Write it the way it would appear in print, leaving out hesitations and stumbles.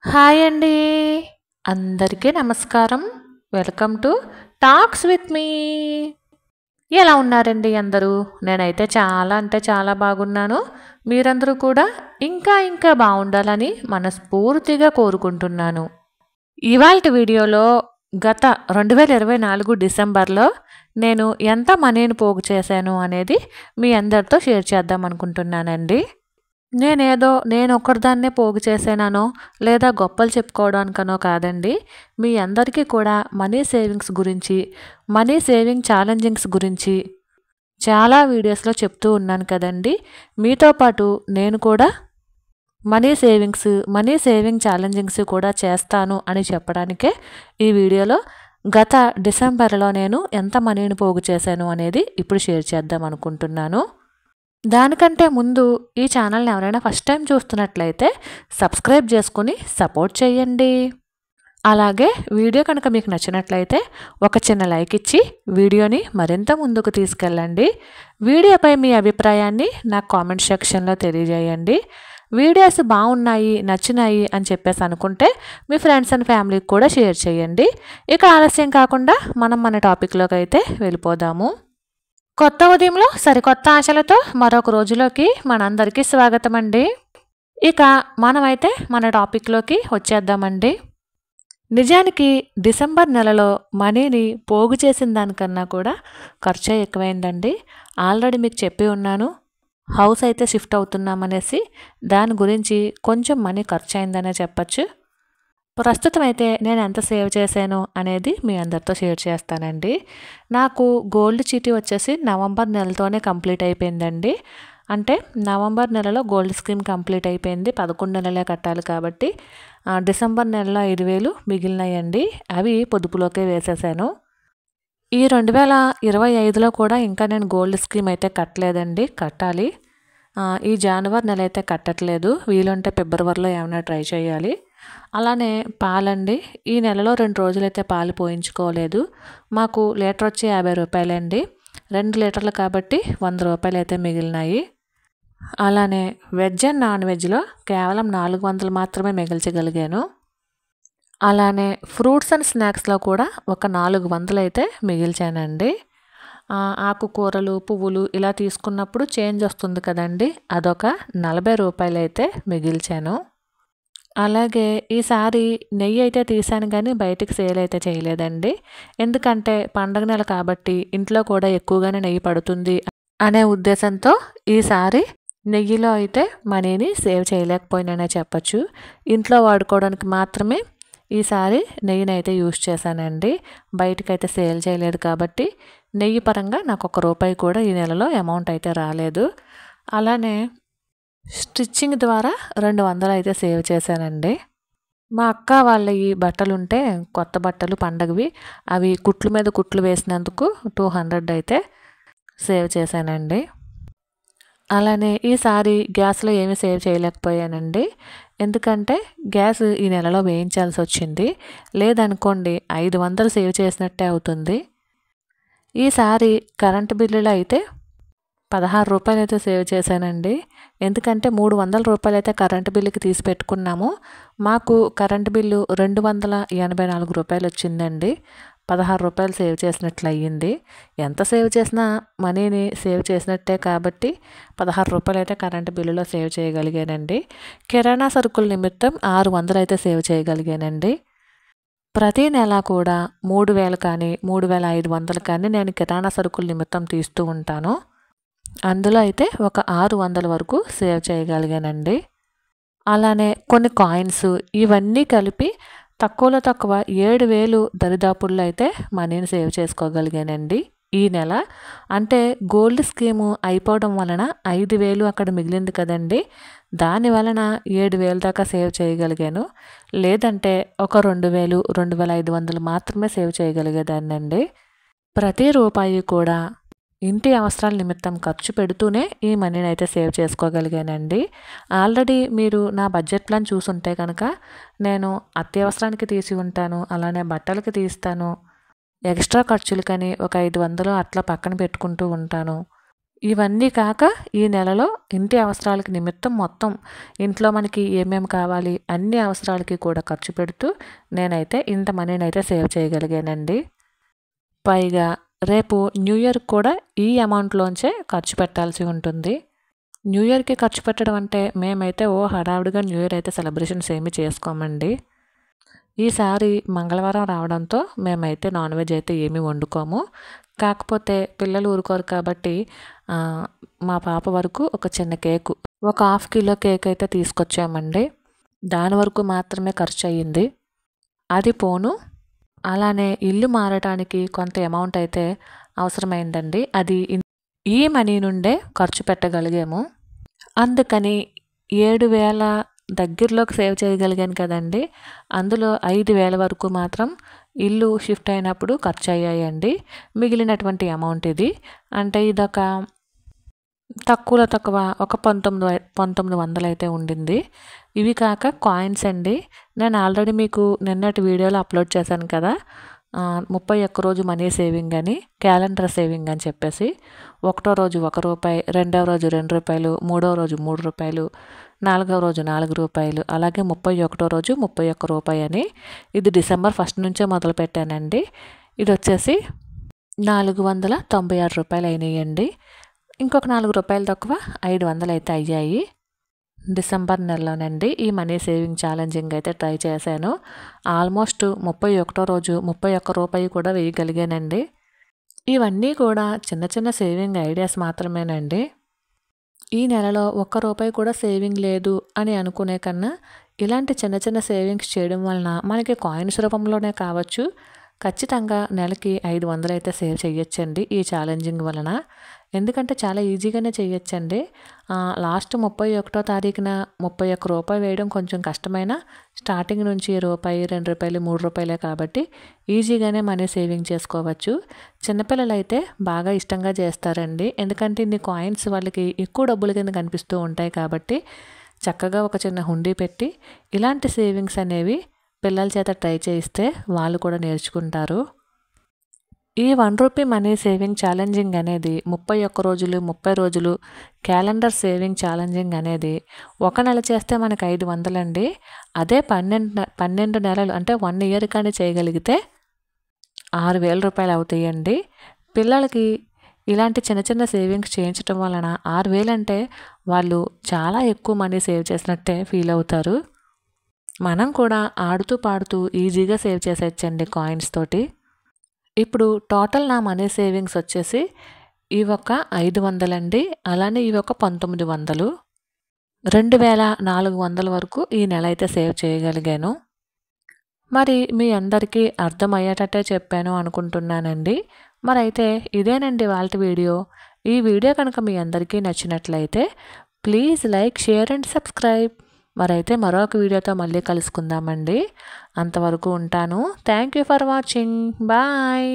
Hi అండి. అందరికీ నమస్కారం. Welcome to talks with me. ఎలా ఉన్నారండి అందరూ? నేనైతే చాలా అంటే చాలా బాగున్నాను. మీరందరూ కూడా ఇంకా బాగుండాలని మనస్ఫూర్తిగా కోరుకుంటున్నాను. ఇవాల్టి వీడియోలో గత 2024 డిసెంబర్లో నేను ఎంత మనీని పోగు చేశాను అనేది మీ అందరితో షేర్ చేద్దాం అనుకుంటున్నానండి. నేను ఒక్కడిదాన్నే పోగు చేశాననో లేదా గొప్పలు చెప్పుకోవడానికనో కాదండి. మీ అందరికీ కూడా మనీ సేవింగ్స్ గురించి, మనీ సేవింగ్ ఛాలెంజింగ్స్ గురించి చాలా వీడియోస్లో చెప్తూ ఉన్నాను కదండి. మీతో పాటు నేను కూడా మనీ సేవింగ్ ఛాలెంజింగ్స్ కూడా చేస్తాను అని చెప్పడానికే ఈ వీడియోలో గత డిసెంబర్లో నేను ఎంత మనీని పోగు చేశాను అనేది ఇప్పుడు షేర్ చేద్దాం అనుకుంటున్నాను. దానికంటే ముందు ఈ ఛానల్ని ఎవరైనా ఫస్ట్ టైం చూస్తున్నట్లయితే సబ్స్క్రైబ్ చేసుకుని సపోర్ట్ చేయండి. అలాగే వీడియో కనుక మీకు నచ్చినట్లయితే ఒక చిన్న లైక్ ఇచ్చి వీడియోని మరింత ముందుకు తీసుకెళ్ళండి. వీడియోపై మీ అభిప్రాయాన్ని నాకు కామెంట్ సెక్షన్లో తెలియజేయండి. వీడియోస్ బాగున్నాయి, నచ్చినాయి అని చెప్పేసి అనుకుంటే మీ ఫ్రెండ్స్ అండ్ ఫ్యామిలీకి కూడా షేర్ చేయండి. ఇక ఆలస్యం కాకుండా మన టాపిక్లోకి అయితే వెళ్ళిపోదాము. కొత్త ఉదయంలో సరికొత్త ఆశలతో మరొక రోజులోకి మనందరికీ స్వాగతం అండి. ఇక మనమైతే మన టాపిక్లోకి వచ్చేద్దామండి. నిజానికి డిసెంబర్ నెలలో మనీని పోగు చేసిన దానికన్నా కూడా ఖర్చు ఎక్కువైందండి. ఆల్రెడీ మీకు చెప్పి ఉన్నాను, హౌస్ అయితే షిఫ్ట్ అవుతున్నామనేసి. దాని గురించి కొంచెం మనీ ఖర్చు అయిందనే చెప్పచ్చు. ప్రస్తుతం అయితే నేను ఎంత సేవ్ చేశాను అనేది మీ అందరితో షేర్ చేస్తానండి. నాకు గోల్డ్ చీటీ వచ్చేసి నవంబర్ నెలతోనే కంప్లీట్ అయిపోయిందండి. అంటే నవంబర్ నెలలో గోల్డ్ స్కీమ్ కంప్లీట్ అయిపోయింది. 11 నెలలే కట్టాలి కాబట్టి డిసెంబర్ నెలలో 5,000 మిగిలినాయండి. అవి పొదుపులోకే వేసేసాను. ఈ 2025లో కూడా ఇంకా నేను గోల్డ్ స్కీమ్ అయితే కట్టలేదండి, కట్టాలి. ఈ జనవరి నెల అయితే కట్టట్లేదు. వీలుంటే ఫిబ్రవరిలో ఏమైనా ట్రై చేయాలి. అలానే పాలండి, ఈ నెలలో 2 రోజులైతే పాలు పోయించుకోలేదు. మాకు లీటర్ వచ్చి 50 రూపాయలండి. 2 లీటర్లు కాబట్టి 100 రూపాయలు అయితే మిగిలినాయి. అలానే వెజ్ అండ్ నాన్ వెజ్లో కేవలం 400 మాత్రమే మిగిల్చగలిగాను. అలానే ఫ్రూట్స్ అండ్ స్నాక్స్లో కూడా ఒక 400 అయితే మిగిల్చానండి. ఆకుకూరలు, పువ్వులు ఇలా తీసుకున్నప్పుడు చేంజ్ వస్తుంది కదండి, అదొక 40 రూపాయలు అయితే మిగిల్చాను. అలాగే ఈసారి నెయ్యి అయితే తీసాను కానీ బయటికి సేల్ అయితే చేయలేదండి. ఎందుకంటే పండగ నెల కాబట్టి ఇంట్లో కూడా ఎక్కువగానే నెయ్యి పడుతుంది అనే ఉద్దేశంతో ఈసారి నెయ్యిలో అయితే మనీని సేవ్ చేయలేకపోయినానే చెప్పచ్చు. ఇంట్లో వాడుకోవడానికి మాత్రమే ఈసారి నెయ్యిని అయితే యూజ్ చేశానండి. బయటకైతే సేల్ చేయలేదు కాబట్టి నెయ్యి పరంగా నాకు ₹1 కూడా ఈ నెలలో అమౌంట్ అయితే రాలేదు. అలానే స్టిచ్చింగ్ ద్వారా 200 అయితే సేవ్ చేశానండి. మా అక్క వాళ్ళ ఈ బట్టలు ఉంటే కొత్త బట్టలు పండగవి, అవి కుట్లు మీద కుట్లు వేసినందుకు 200 అయితే సేవ్ చేశానండి. అలానే ఈసారి గ్యాస్లో ఏమీ సేవ్ చేయలేకపోయానండి. ఎందుకంటే గ్యాస్ ఈ నెలలో వేయించాల్సి వచ్చింది. లేదనుకోండి 500 సేవ్ చేసినట్టే అవుతుంది. ఈసారి కరెంటు బిల్లులో అయితే ₹16 అయితే సేవ్ చేశానండి. ఎందుకంటే ₹300 అయితే కరెంటు బిల్లుకి తీసి పెట్టుకున్నాము. మాకు కరెంటు బిల్లు ₹284 వచ్చిందండి. ₹16 సేవ్ చేసినట్లు అయ్యింది. ఎంత సేవ్ చేసినా మనీని సేవ్ చేసినట్టే కాబట్టి ₹16 అయితే కరెంటు బిల్లులో సేవ్ చేయగలిగానండి. కిరాణా సరుకుల నిమిత్తం 600 అయితే సేవ్ చేయగలిగానండి. ప్రతి నెల కూడా 3,000 కానీ 3,500 కానీ నేను కిరాణా సరుకుల నిమిత్తం తీస్తూ ఉంటాను. అందులో అయితే ఒక 600 వరకు సేవ్ చేయగలిగానండి. అలానే కొన్ని కాయిన్స్ ఇవన్నీ కలిపి తక్కువలో తక్కువ 7,000 దరిదాపుల్లో అయితే మనీని సేవ్ చేసుకోగలిగానండి ఈ నెల. అంటే గోల్డ్ స్కీము అయిపోవడం వలన 5,000 అక్కడ మిగిలింది కదండి, దాని వలన 7,000 దాకా సేవ్ చేయగలిగాను. లేదంటే ఒక 2,000, 2,500 మాత్రమే సేవ్ చేయగలిగేదాన్నండి. ప్రతి రూపాయి కూడా ఇంటి అవసరాల నిమిత్తం ఖర్చు పెడుతూనే ఈ మనీని అయితే సేవ్ చేసుకోగలిగానండి. ఆల్రెడీ మీరు నా బడ్జెట్ ప్లాన్ చూసుంటే కనుక నేను అత్యవసరానికి తీసి ఉంటాను, అలానే బట్టలకి తీస్తాను, ఎక్స్ట్రా ఖర్చులకని ఒక 500 అట్లా పక్కన పెట్టుకుంటూ ఉంటాను. ఇవన్నీ కాక ఈ నెలలో ఇంటి అవసరాలకి నిమిత్తం మొత్తం ఇంట్లో మనకి ఏమేమి కావాలి అన్ని అవసరాలకి కూడా ఖర్చు పెడుతూ నేనైతే ఇంత మనీని అయితే సేవ్ చేయగలిగానండి. పైగా రేపు న్యూ ఇయర్కి కూడా ఈ అమౌంట్లోంచే ఖర్చు పెట్టాల్సి ఉంటుంది. న్యూ ఇయర్కి ఖర్చు పెట్టడం అంటే మేమైతే హడావుడిగా న్యూ ఇయర్ అయితే సెలబ్రేషన్స్ ఏమీ చేసుకోమండి. ఈసారి మంగళవారం రావడంతో మేమైతే నాన్ వెజ్ అయితే ఏమీ వండుకోము. కాకపోతే పిల్లలు ఊరుకోరు కాబట్టి మా పాప వరకు ఒక చిన్న కేకు, ఒక 1/2 కిలో కేక్ అయితే తీసుకొచ్చామండి. దాని వరకు మాత్రమే ఖర్చు అయ్యింది. అది పోను అలానే ఇల్లు మారటానికి కొంత అమౌంట్ అయితే అవసరమైందండి. అది ఈ మనీ నుండే ఖర్చు పెట్టగలిగాము. అందుకని 7,000 దగ్గరలోకి సేవ్ చేయగలిగాను కదండి. అందులో 5,000 వరకు మాత్రం ఇల్లు షిఫ్ట్ అయినప్పుడు ఖర్చు అయ్యాయండి. మిగిలినటువంటి అమౌంట్ ఇది. అంటే ఇదొక తక్కువ ఒక 1900 అయితే ఉండింది. ఇవి కాక కాయిన్స్ అండి. నేను ఆల్రెడీ మీకు నిన్నటి వీడియోలో అప్లోడ్ చేశాను కదా, 31 రోజు మనీ సేవింగ్ అని, క్యాలెండర్ సేవింగ్ అని చెప్పేసి. ఒకటో రోజు ₹1, రెండవ రోజు ₹2, మూడవ రోజు ₹3, నాలుగవ రోజు ₹4, అలాగే 31వ రోజు ₹31 అని. ఇది డిసెంబర్ 1 నుంచే మొదలు పెట్టానండి. ఇది వచ్చేసి ₹496 అయినాయండి. ఇంకొక ₹4 తక్కువ 500 అయితే అయ్యాయి. డిసెంబర్ నెలలోనండి ఈ మనీ సేవింగ్ ఛాలెంజింగ్ అయితే ట్రై చేశాను. ఆల్మోస్ట్ 31వ రోజు ₹31 కూడా వేయగలిగానండి. ఇవన్నీ కూడా చిన్న చిన్న సేవింగ్ ఐడియాస్ మాత్రమేనండి. ఈ నెలలో ₹1 కూడా సేవింగ్ లేదు అని అనుకునే కన్నా ఇలాంటి చిన్న చిన్న సేవింగ్స్ చేయడం వలన మనకి కాయిన్స్ రూపంలోనే కావచ్చు, ఖచ్చితంగా నెలకి 500 అయితే సేవ్ చేయొచ్చండి ఈ ఛాలెంజింగ్ వలన. ఎందుకంటే చాలా ఈజీగానే చేయొచ్చండి. లాస్ట్ 31వ తారీఖున ₹31 వేయడం కొంచెం కష్టమైన, స్టార్టింగ్ నుంచి ₹1, ₹2, ₹3 కాబట్టి ఈజీగానే మనీ సేవింగ్ చేసుకోవచ్చు. చిన్నపిల్లలైతే బాగా ఇష్టంగా చేస్తారండి. ఎందుకంటే ఇన్ని కాయిన్స్ వాళ్ళకి ఎక్కువ డబ్బుల కింద కనిపిస్తూ ఉంటాయి కాబట్టి చక్కగా ఒక చిన్న హుండీ పెట్టి ఇలాంటి సేవింగ్స్ అనేవి పిల్లల చేత ట్రై చేయిస్తే వాళ్ళు కూడా నేర్చుకుంటారు. ఈ ₹1 మనీ సేవింగ్ ఛాలెంజింగ్ అనేది 31 రోజులు 30 రోజులు క్యాలెండర్ సేవింగ్ ఛాలెంజింగ్ అనేది ఒక నెల చేస్తే మనకు 500 అండి. అదే 12 నెలలు అంటే 1 ఇయర్ కానీ చేయగలిగితే ₹6,000 అవుతాయండి. పిల్లలకి ఇలాంటి చిన్న చిన్న సేవింగ్స్ చేయించడం వలన 6,000 అంటే వాళ్ళు చాలా ఎక్కువ మనీ సేవ్ చేసినట్టే ఫీల్ అవుతారు. మనం కూడా ఆడుతూ పాడుతూ ఈజీగా సేవ్ చేసేయచ్చండి కాయిన్స్ తోటి. ఇప్పుడు టోటల్ నా మనీ సేవింగ్స్ వచ్చేసి ఇవి ఒక 500 అండి. అలానే ఇవి ఒక 1900, 2,400 వరకు ఈ నెల అయితే సేవ్ చేయగలిగాను. మరి మీ అందరికీ అర్థమయ్యేటట్టే చెప్పాను అనుకుంటున్నానండి. మరైతే ఇదేనండి ఇవాల్టి వీడియో. ఈ వీడియో కనుక మీ అందరికీ నచ్చినట్లయితే please like, share and subscribe. మరైతే మరొక వీడియోతో మళ్ళీ కలుసుకుందామండి. అంతవరకు ఉంటాను. Thank you for watching. Bye.